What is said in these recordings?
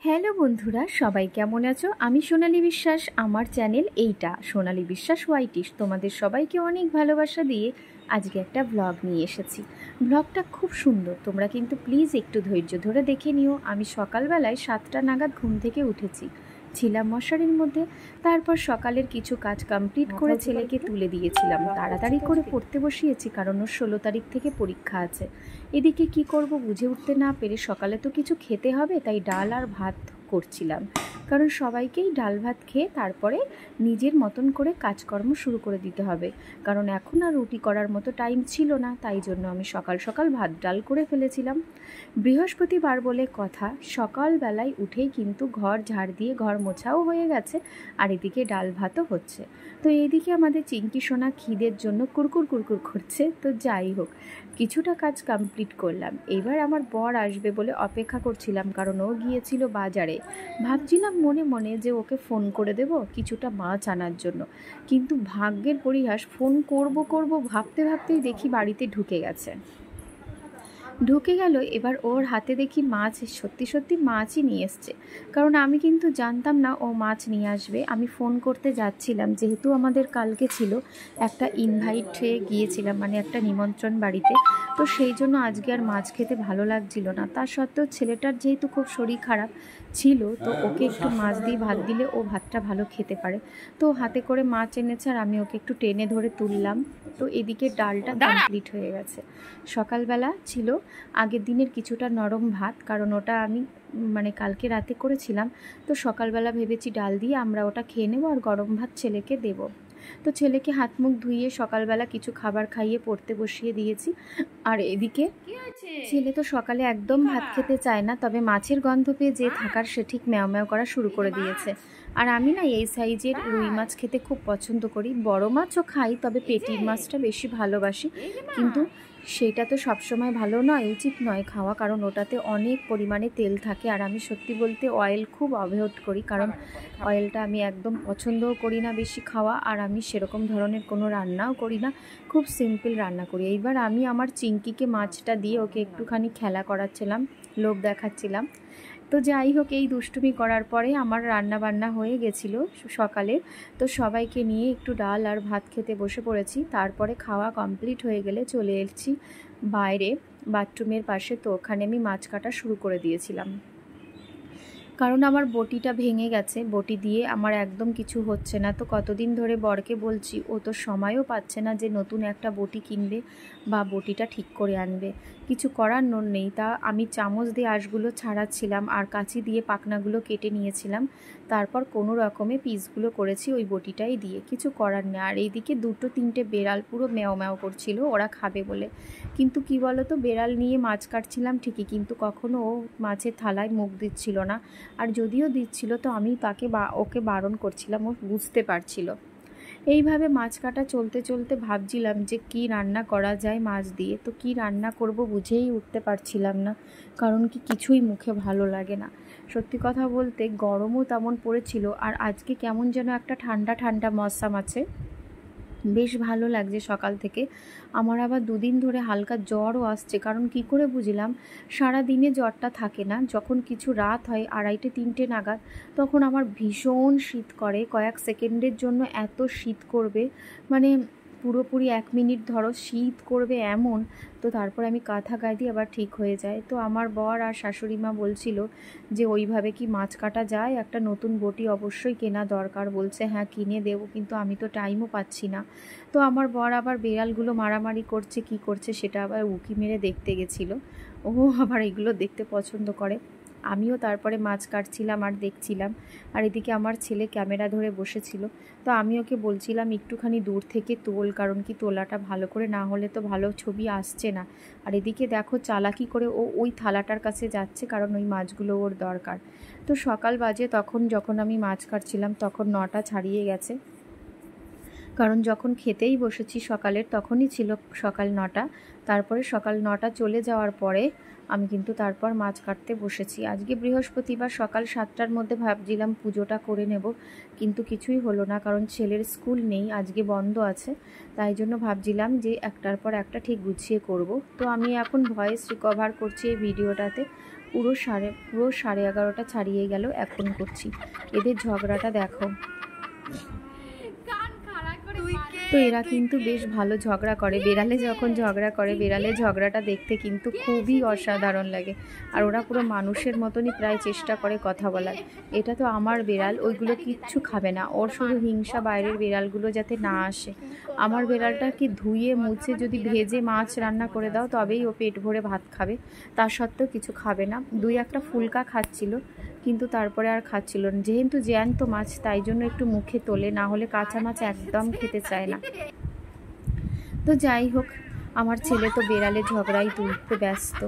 Hello বন্ধুরা, সবাই কেমন আছো? আমি সোনালী বিশ্বাস। আমার চ্যানেল এইটা সোনালী বিশ্বাস হোয়াইটিশ। তোমাদের সবাইকে অনেক ভালোবাসা দিয়ে আজকে একটা ব্লগ নিয়ে এসেছি। ব্লগটা খুব সুন্দর, তোমরা কিন্তু প্লিজ একটু ধৈর্য ধরে দেখে নিও। আমি সকালবেলায় 7টা নাগাদ ঘুম থেকে উঠেছি, ছিলাম মশারির মধ্যে। তারপর সকালের কিছু কাজ কমপ্লিট করে ছেলেকে তুলে দিয়েছিলাম, তাড়াতাড়ি করে পড়তে বসিয়েছি, কারণ ওর 16 তারিখ থেকে পরীক্ষা আছে। এদিকে কি করব বুঝে উঠতে না পেরে, সকালে তো কিছু খেতে হবে, তাই ডাল আর ভাত করছিলাম, কারণ সবাইকেই ডাল ভাত খেয়ে তারপরে নিজের মতন করে কাজকর্ম শুরু করে দিতে হবে, কারণ এখন আর রুটি করার মতো টাইম ছিল না। তাই জন্য আমি সকাল সকাল ভাত ডাল করে ফেলেছিলাম। বৃহস্পতিবার বলে কথা, সকালবেলায় উঠেই কিন্তু ঘর ঝাড় দিয়ে ঘর মোছাও হয়ে গেছে, আর এদিকে ডাল ভাতও হচ্ছে। তো এইদিকে আমাদের চিংকি সোনা খিদের জন্য কুরকুর কুরকুর করছে। তো যাই হোক, কিছুটা কাজ কমপ্লিট করলাম। এবার আমার বর আসবে বলে অপেক্ষা করছিলাম, কারণ ও গিয়েছিল বাজারে। ভাবছিলাম মনে মনে যে ওকে ফোন করে দেব কিছুটা মাছ আনার জন্য, কিন্তু ভাগ্যের পরিহাস, ফোন করব ভাবতে ভাবতেই দেখি বাড়িতে ঢুকে গেল। এবার ওর হাতে দেখি মাছ, সত্যি সত্যি মাছই নিয়ে এসছে, কারণ আমি কিন্তু জানতাম না ও মাছ নিয়ে আসবে। আমি ফোন করতে যাচ্ছিলাম, যেহেতু আমাদের কালকে ছিল একটা ইনভাইটে গিয়েছিলাম, মানে একটা নিমন্ত্রণ বাড়িতে। তো সেই জন্য আজকে আর মাছ খেতে ভালো লাগছিল না। তা সত্ত্বেও ছেলেটার যেহেতু খুব শরীর খারাপ ছিল, তো ওকে একটু মাছ দিয়ে ভাত দিলে ও ভাতটা ভালো খেতে পারে। তো হাতে করে মাছ এনেছে, আর আমি ওকে একটু টেনে ধরে তুললাম। তো এদিকে ডালটা কমপ্লিট হয়ে গেছে। সকালবেলা ছিল আগের দিনের কিছুটা নরম ভাত, কারণ ওটা আমি মানে কালকে রাতে করেছিলাম। তো সকালবেলা ভেবেছি ডাল দিয়ে আমরা ওটা খেয়ে নেবো, আর গরম ভাত ছেলেকে দেবো। তো ছেলেকে হাত মুখ ধুইয়ে সকালবেলা কিছু খাবার খাইয়ে পড়তে বসিয়ে দিয়েছি। আর এদিকে ছেলে তো সকালে একদম ভাত খেতে চায় না, তবে মাছের গন্ধ পেয়ে যে থাকার সে ঠিক ম্যাও ম্যাও করা শুরু করে দিয়েছে। আর আমি না এই সাইজের রুই মাছ খেতে খুব পছন্দ করি। বড় মাছও খাই, তবে পেটির মাছটা বেশি ভালোবাসি। কিন্তু সেটা তো সবসময় ভালো নয়, উচিত নয় খাওয়া, কারণ ওটাতে অনেক পরিমাণে তেল থাকে। আর আমি সত্যি বলতে অয়েল খুব অ্যাভয়েড করি, কারণ অয়েলটা আমি একদম পছন্দও করি না বেশি খাওয়া। আর আমি সেরকম ধরনের কোনো রান্নাও করি না, খুব সিম্পল রান্না করি। এইবার আমি আমার চিংকিকে মাছটা দিয়ে ওকে একটুখানি খেলা করাচ্ছিলাম, লোভ দেখাচ্ছিলাম। তো যাই হোক, এই দুষ্টুমি করার পরে আমার রান্না বান্না হয়ে গেছিলো সকালে। তো সবাইকে নিয়ে একটু ডাল আর ভাত খেতে বসে পড়েছি। তারপরে খাওয়া কমপ্লিট হয়ে গেলে চলে এসেছি বাইরে বাথরুমের পাশে। তো ওখানে আমি মাছ কাটা শুরু করে দিয়েছিলাম, কারণ আমার বটিটা ভেঙে গেছে। বটি দিয়ে আমার একদম কিছু হচ্ছে না। তো কতদিন ধরে বরকে বলছি, ও তো সময়ও পাচ্ছে না যে নতুন একটা বটি কিনবে বা বটিটা ঠিক করে আনবে। কিছু করার নেই। তা আমি চামচ দিয়ে আঁশগুলো ছাড়াচ্ছিলাম, আর কাঁচি দিয়ে পাখনাগুলো কেটে নিয়েছিলাম। তারপর কোনো রকমে পিসগুলো করেছি ওই বটিটাই দিয়ে, কিছু করার নেই। আর এইদিকে 2-3টে বেড়াল পুরো ম্যাও ম্যাও করছিল ওরা খাবে বলে। কিন্তু কি বলো তো, বেড়াল নিয়ে মাছ কাটছিলাম ঠিকই, কিন্তু কখনো ও মাছের থালায় মুখ দিচ্ছিল না। আর যদিও দিচ্ছিল, তো আমি তাকে ওকে বারণ করছিলাম, ও বুঝতে পারছিল। এইভাবে মাছ কাটা চলতে চলতে ভাবছিলাম যে কি রান্না করা যায় মাছ দিয়ে। তো কি রান্না করব বুঝেই উঠতে পারছিলাম না, কারণ কি কিছুই মুখে ভালো লাগে না। সত্যি কথা বলতে গরমও তেমন পড়েছিল, আর আজকে কেমন যেন একটা ঠান্ডা ঠান্ডা মৌসুম আছে, বেশ ভালো লাগছে সকাল থেকে। আমার আবার 2 দিন ধরে হালকা জ্বরও আসছে, কারণ কি করে বুঝলাম, সারা দিনে জ্বরটা থাকে না, যখন কিছু রাত হয় 2:30-3টে নাগাদ, তখন আমার ভীষণ শীত করে। কয়েক সেকেন্ডের জন্য এত শীত করবে, মানে পুরোপুরি 1 মিনিট ধরো শীত করবে এমন। তো তারপর আমি কাঁথা গায়ে দিয়ে আবার ঠিক হয়ে যায়। তো আমার বর আর শাশুড়ি মা বলছিল যে ওইভাবে কি মাছ কাটা যায়, একটা নতুন বটি অবশ্যই কেনা দরকার। বলছে হ্যাঁ কিনে দেবো, কিন্তু আমি তো টাইমও পাচ্ছি না। তো আমার বর আবার বেড়ালগুলো মারামারি করছে কি করছে সেটা আবার উঁকি মেরে দেখতে গেছিলো। ও আবার এগুলো দেখতে পছন্দ করে। আমিও তারপরে মাছ কাটছিলাম আর দেখছিলাম। আর এদিকে আমার ছেলে ক্যামেরা ধরে বসেছিল। তো আমি ওকে বলছিলাম একটুখানি দূর থেকে তোল, কারণ কি তোলাটা ভালো করে না হলে তো ভালো ছবি আসছে না। আর এদিকে দেখো চালাকি করে ও ওই থালাটার কাছে যাচ্ছে, কারণ ওই মাছগুলো ওর দরকার। তো সকাল বাজে তখন, যখন আমি মাছ কাটছিলাম তখন 9টা ছাড়িয়ে গেছে, কারণ যখন খেতেই বসেছি সকালের তখনই ছিল সকাল 9টা। তারপরে সকাল 9টা চলে যাওয়ার পরে আমি কিন্তু তারপর মাছ কাটতে বসেছি। আজকে বৃহস্পতিবার, সকাল 7টার মধ্যে ভাবছিলাম পুজোটা করে নেব, কিন্তু কিছুই হলো না, কারণ ছেলের স্কুল নেই, আজকে বন্ধ আছে। তাই জন্য ভাবছিলাম যে একটার পর একটা ঠিক গুছিয়ে করব। তো আমি এখন ভয়েস রিকভার করছি এই ভিডিওটাতে। পুরো 11:30 ছাড়িয়ে গেল, এখন করছি। এদের ঝগড়াটা দেখো। তো এরা কিন্তু বেশ ভালো ঝগড়া করে। বেড়ালে যখন ঝগড়া করে, বেড়ালের ঝগড়াটা দেখতে কিন্তু খুবই অসাধারণ লাগে। আর ওরা পুরো মানুষের মতনই প্রায় চেষ্টা করে কথা বলার। এটা তো আমার বেড়াল, ওইগুলো কিচ্ছু খাবে না, ওর শুধু হিংসা বাইরের বেড়ালগুলো যাতে না আসে। আমার বেড়ালটাকে ধুয়ে মুছে যদি ভেজে মাছ রান্না করে দাও তবেই ও পেট ভরে ভাত খাবে, তা সত্ত্বেও কিছু খাবে না। 2-1টা ফুলকা খাচ্ছিল, কিন্তু তারপরে আর খাচ্ছিল না। যেহেতু জ্যান্ত মাছ তাই জন্য একটু মুখে তোলে, না হলে কাঁচা মাছ একদম খেতে চায় না। তো যাই হোক, আমার ছেলে তো বেড়ালে ঝগড়াই তুলতে ব্যস্ত।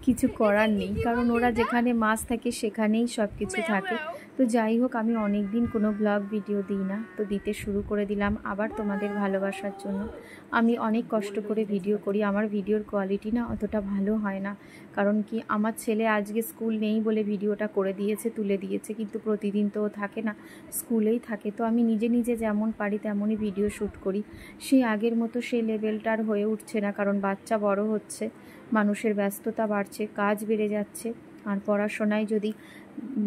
কিছু করার নেই, কারণ ওরা যেখানে মাছ থাকে সেখানেই সব কিছু থাকে। তো যাই হোক, আমি অনেক দিন কোনো ব্লগ ভিডিও দিই না, তো দিতে শুরু করে দিলাম আবার তোমাদের ভালোবাসার জন্য। আমি অনেক কষ্ট করে ভিডিও করি, আমার ভিডিওর কোয়ালিটি না অতটা ভালো হয় না, কারণ কি আমার ছেলে আজকে স্কুল নেই বলে ভিডিওটা করে দিয়েছে, তুলে দিয়েছে, কিন্তু প্রতিদিন তো থাকে না, স্কুলেই থাকে। তো আমি নিজে নিজে যেমন পারি তেমনই ভিডিও শ্যুট করি। সেই আগের মতো সেই লেভেলটার হয়ে উঠছে না, কারণ বাচ্চা বড় হচ্ছে, মানুষের ব্যস্ততা বাড়ছে, কাজ বেড়ে যাচ্ছে, আর পড়াশোনায় যদি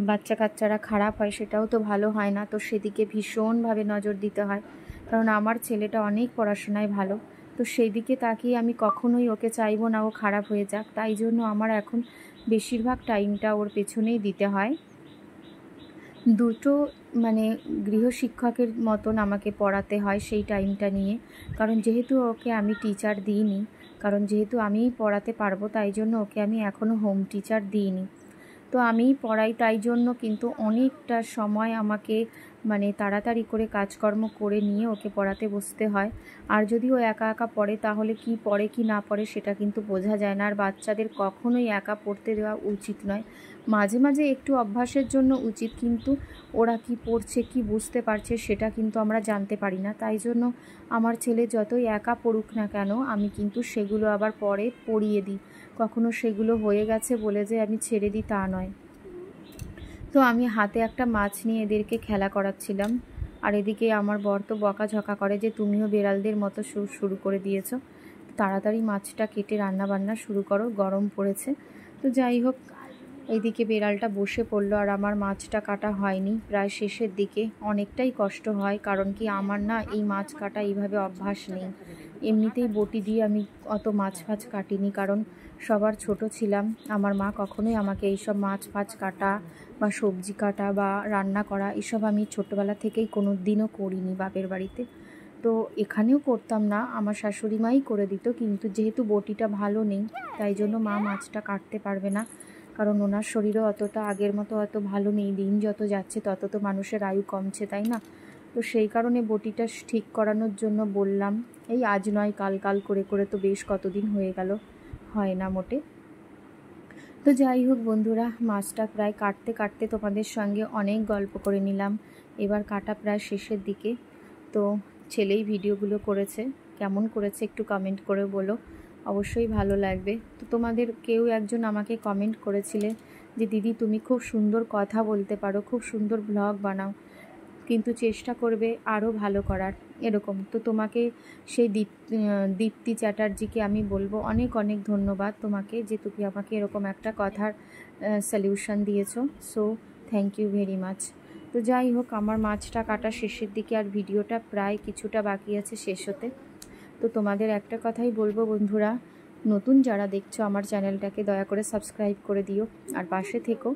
বাচ্চা কাচ্চারা খারাপ হয় সেটাও তো ভালো হয় না। তো সেদিকে ভীষণভাবে নজর দিতে হয়, কারণ আমার ছেলেটা অনেক পড়াশোনায় ভালো। তো সেই দিকে তাকিয়ে আমি কখনোই ওকে চাইবো না ও খারাপ হয়ে যাক, তাই জন্য আমার এখন বেশিরভাগ টাইমটা ওর পেছনেই দিতে হয়। দুটো মানে গৃহশিক্ষকের মতন আমাকে পড়াতে হয় সেই টাইমটা নিয়ে, কারণ যেহেতু ওকে আমি টিচার দিইনি, কারণ যেহেতু আমিই পড়াতে পারবো তাই জন্য ওকে আমি এখনও হোম টিচার দিইনি। তো আমিই পড়াই, তাই জন্য কিন্তু অনেকটা সময় আমাকে মানে তাড়াতাড়ি করে কাজকর্ম করে নিয়ে ওকে পড়াতে বসতে হয়। আর যদি ও একা একা পড়ে তাহলে কি পড়ে কি না পড়ে সেটা কিন্তু বোঝা যায় না। আর বাচ্চাদের কখনোই একা পড়তে দেওয়া উচিত নয়, মাঝে মাঝে একটু অভ্যাসের জন্য উচিত, কিন্তু ওরা কি পড়ছে কি বুঝতে পারছে সেটা কিন্তু আমরা জানতে পারি না। তাই জন্য আমার ছেলে যতই একা পড়ুক না কেন আমি কিন্তু সেগুলো আবার পরে পড়িয়ে দিই, কখনো সেগুলো হয়ে গেছে বলে যে আমি ছেড়ে দিই তা নয়। তো আমি হাতে একটা মাছ নিয়ে এদেরকে খেলা করাচ্ছিলাম, আর এদিকে আমার বর তো বকাঝকা করে যে তুমিও বেড়ালদের মতো শুরু করে দিয়েছো, তাড়াতাড়ি মাছটা কেটে রান্না বান্না শুরু করো, গরম পড়েছে। তো যাই হোক, এইদিকে বেড়ালটা বসে পড়লো, আর আমার মাছটা কাটা হয়নি, প্রায় শেষের দিকে। অনেকটাই কষ্ট হয়, কারণ কি আমার না এই মাছ কাটা এইভাবে অভ্যাস নেই। এমনিতেই বটি দিয়ে আমি অত মাছ ফাছ কাটিনি, কারণ সবার ছোট ছিলাম, আমার মা কখনোই আমাকে এইসব মাছ ফাছ কাটা বা সবজি কাটা বা রান্না করা এসব আমি ছোটোবেলা থেকেই কোনো দিনও করিনি বাপের বাড়িতে। তো এখানেও করতাম না, আমার শাশুড়ি মাই করে দিত, কিন্তু যেহেতু বটিটা ভালো নেই তাই জন্য মা মাছটা কাটতে পারবে না, কারণ ওনার শরীরও অতটা আগের মতো অত ভালো নেই, দিন যত যাচ্ছে তত তো মানুষের আয়ু কমছে, তাই না? তো সেই কারণে বটিটা ঠিক করানোর জন্য বললাম, এই আজ নয় কাল কাল করে করে তো বেশ কতদিন হয়ে গেল, হয় না মোটে। তো যাই হোক বন্ধুরা, মাছটা প্রায় কাটতে কাটতে তোমাদের সঙ্গে অনেক গল্প করে নিলাম, এবার কাটা প্রায় শেষের দিকে। তো ছেলেই ভিডিওগুলো করেছে, কেমন করেছে একটু কমেন্ট করে বলো, অবশ্যই ভালো লাগবে। তো তোমাদের কেউ একজন আমাকে কমেন্ট করেছিলে যে দিদি তুমি খুব সুন্দর কথা বলতে পারো, খুব সুন্দর ব্লগ বানাও, কিন্তু চেষ্টা করবে আরও ভালো করার, এরকম। তো তোমাকে সেই দীপ্তি চ্যাটার্জিকে আমি বলবো অনেক অনেক ধন্যবাদ তোমাকে, যে তুমি আমাকে এরকম একটা কথার সলিউশন দিয়েছো। So thank you very much. তো যাই হোক, আমার মাছটা কাটা শেষের দিকে, আর ভিডিওটা প্রায় কিছুটা বাকি আছে শেষ হতে। তো তোমাদের একটা কথাই বলবো বন্ধুরা, নতুন যারা দেখছো আমার চ্যানেলটাকে দয়া করে সাবস্ক্রাইব করে দিও, আর পাশে থেকো,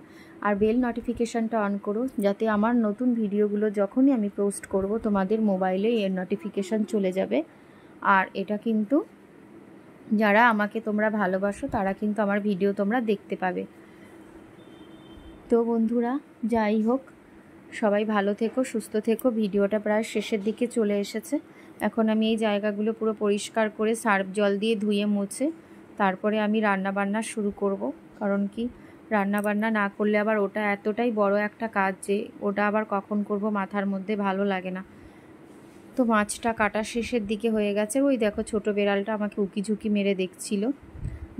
আর বেল নোটিফিকেশানটা অন করো, যাতে আমার নতুন ভিডিওগুলো যখনই আমি পোস্ট করব তোমাদের মোবাইলে এর নোটিফিকেশান চলে যাবে। আর এটা কিন্তু যারা আমাকে তোমরা ভালোবাসো তারা কিন্তু আমার ভিডিও তোমরা দেখতে পাবে। তো বন্ধুরা যাই হোক, সবাই ভালো থেকো, সুস্থ থেকো। ভিডিওটা প্রায় শেষের দিকে চলে এসেছে। এখন আমি এই জায়গাগুলো পুরো পরিষ্কার করে সার্ফ জল দিয়ে ধুয়ে মুছে তারপরে আমি রান্না বান্না শুরু করব, কারণ কি রান্না বান্না না করলে আবার ওটা এতটাই বড় একটা কাজ যে ওটা আবার কখন করব মাথার মধ্যে ভালো লাগে না। তো মাছটা কাটা শেষের দিকে হয়ে গেছে, ওই দেখো ছোট বেড়ালটা আমাকে উকি ঝুঁকি মেরে দেখছিল।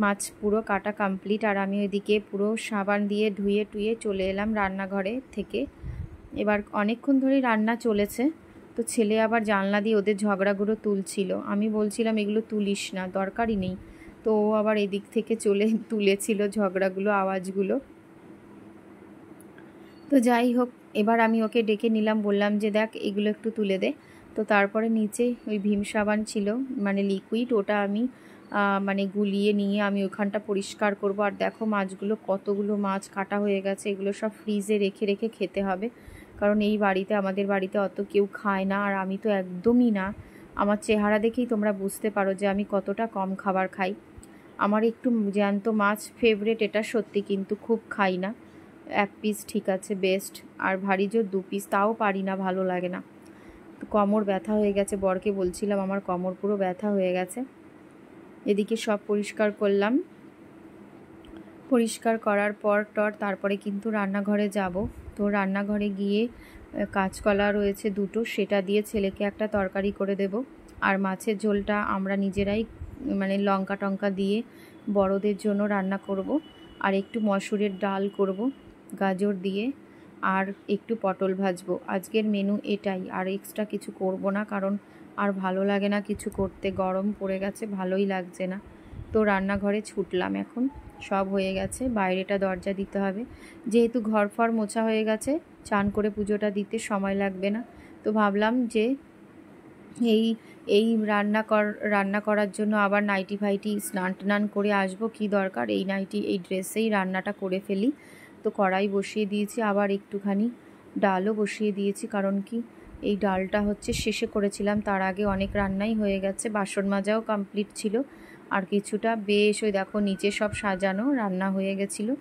মাছ পুরো কাটা কমপ্লিট, আর আমি ওইদিকে পুরো সাবান দিয়ে ধুয়ে টুয়ে চলে এলাম রান্নাঘরে থেকে। এবার অনেকক্ষণ ধরেই রান্না চলেছে, তো ছেলে আবার জানলা দিয়ে ওদের ঝগড়াগুলো তুলছিল। আমি বলছিলাম এগুলো তুলিস না, দরকারই নেই, তো আবার এদিক থেকে তুলেছিল ঝগড়াগুলো, আওয়াজগুলো। তো যাই হোক, এবার আমি ওকে ডেকে নিলাম, বললাম যে দেখ এগুলো একটু তুলে দে। তো তারপরে নিচে ওই ভীম সাবান ছিল, মানে লিকুইড, ওটা আমি মানে গুলিয়ে নিয়ে আমি ওখানটা পরিষ্কার করব। আর দেখো মাছগুলো, কতগুলো মাছ কাটা হয়ে গেছে, এগুলো সব ফ্রিজে রেখে রেখে খেতে হবে, কারণ এই বাড়িতে, আমাদের বাড়িতে অত কেউ খায় না, আর আমি তো একদমই না। আমার চেহারা দেখেই তোমরা বুঝতে পারো যে আমি কতটা কম খাবার খাই। আমার একটু জ্যান্ত মাছ ফেভারেট, এটা সত্যি, কিন্তু খুব খাই না। 1 পিস ঠিক আছে বেস্ট, আর ভারী জোর 2 পিস, তাও পারি না, ভালো লাগে না। তো কোমর ব্যথা হয়ে গেছে, বরকে বলছিলাম আমার কোমর পুরো ব্যথা হয়ে গেছে। এদিকে সব পরিষ্কার করলাম, পরিষ্কার করার পর তারপরে কিন্তু রান্নাঘরে যাব। তো রান্নাঘরে গিয়ে কাঁচকলা রয়েছে 2টো, সেটা দিয়ে ছেলেকে একটা তরকারি করে দেব। আর মাছের ঝোলটা আমরা নিজেরাই মানে লঙ্কা টঙ্কা দিয়ে বড়দের জন্য রান্না করব। আর একটু মসুরের ডাল করব গাজর দিয়ে, আর একটু পটল ভাজবো। আজকের মেনু এটাই, আর এক্সট্রা কিছু করব না, কারণ আর ভালো লাগে না কিছু করতে, গরম পড়ে গেছে, ভালোই লাগছে না। তো রান্নাঘরে ছুটলাম, এখন সব হয়ে গেছে, বাইরেটা দরজা দিতে হবে, যেহেতু ঘর ফর মোছা হয়ে গেছে, চান করে পুজোটা দিতে সময় লাগবে না। তো ভাবলাম যে এই এই রান্না করার জন্য আবার নাইটি ফাইটি স্নান টান করে আসবো, কি দরকার, এই নাইটি এই ড্রেসেই রান্নাটা করে ফেলি। তো কড়াই বসিয়ে দিয়েছি, আবার একটুখানি ডালও বসিয়ে দিয়েছি, কারণ কি এই ডালটা হচ্ছে শেষে করেছিলাম, তার আগে অনেক রান্নাই হয়ে গেছে, বাসন মাজাও কমপ্লিট ছিল, আর কিছুটা বেশ ওই দেখো নিচে সব সাজানো রান্না হয়ে গেছিলো,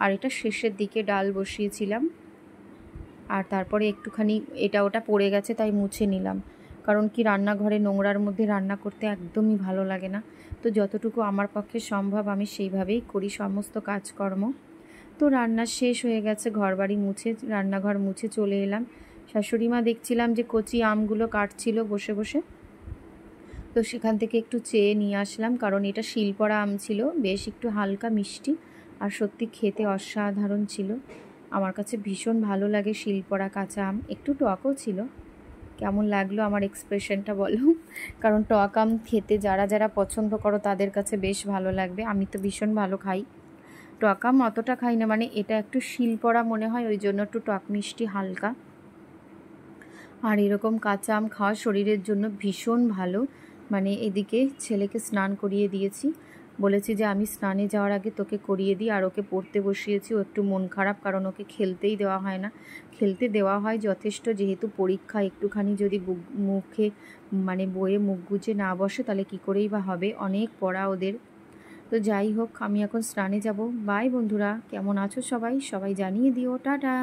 আর এটা শেষের দিকে ডাল বসিয়েছিলাম। আর তারপরে একটুখানি এটা ওটা পড়ে গেছে, তাই মুছে নিলাম, কারণ কি রান্নাঘরে নোংরার মধ্যে রান্না করতে একদমই ভালো লাগে না। তো যতটুকু আমার পক্ষে সম্ভব আমি সেইভাবেই করি সমস্ত কাজকর্ম। তো রান্না শেষ হয়ে গেছে, ঘরবাড়ি মুছে, রান্নাঘর মুছে চলে এলাম। শাশুড়ি মা দেখছিলাম যে কচি আমগুলো কাটছিল বসে বসে, তো সেখান থেকে একটু চেয়ে নিয়ে আসলাম, কারণ এটা শিলপড়া আম ছিল, বেশ একটু হালকা মিষ্টি, আর সত্যি খেতে অসাধারণ ছিল। আমার কাছে ভীষণ ভালো লাগে শিলপড়া কাঁচা আম, একটু টকও ছিল। কেমন লাগলো আমার এক্সপ্রেশনটা বলো, কারণ টক আম খেতে যারা যারা পছন্দ করো তাদের কাছে বেশ ভালো লাগবে, আমি তো ভীষণ ভালো খাই। টক আম অতটা খাই না, মানে এটা একটু শিলপড়া মনে হয়, ওই জন্য একটু টক মিষ্টি হালকা। আর এরকম কাঁচা আম খাওয়া শরীরের জন্য ভীষণ ভালো। মানে এদিকে ছেলেকে স্নান করিয়ে দিয়েছি, বলেছি যে আমি স্নানে যাওয়ার আগে তোকে করিয়ে দিই, আর ওকে পড়তে বসিয়েছি। ও একটু মন খারাপ, কারণ ওকে খেলতেই দেওয়া হয় না, খেলতে দেওয়া হয় যথেষ্ট, যেহেতু পরীক্ষা, একটুখানি যদি মুখে মানে বইয়ে মুখ গুজে না বসে তাহলে কী করেই বা হবে, অনেক পড়া ওদের। তো যাই হোক, আমি এখন স্নানে যাব। বাই বন্ধুরা, কেমন আছো সবাই, সবাই জানিয়ে দিও, টাটা।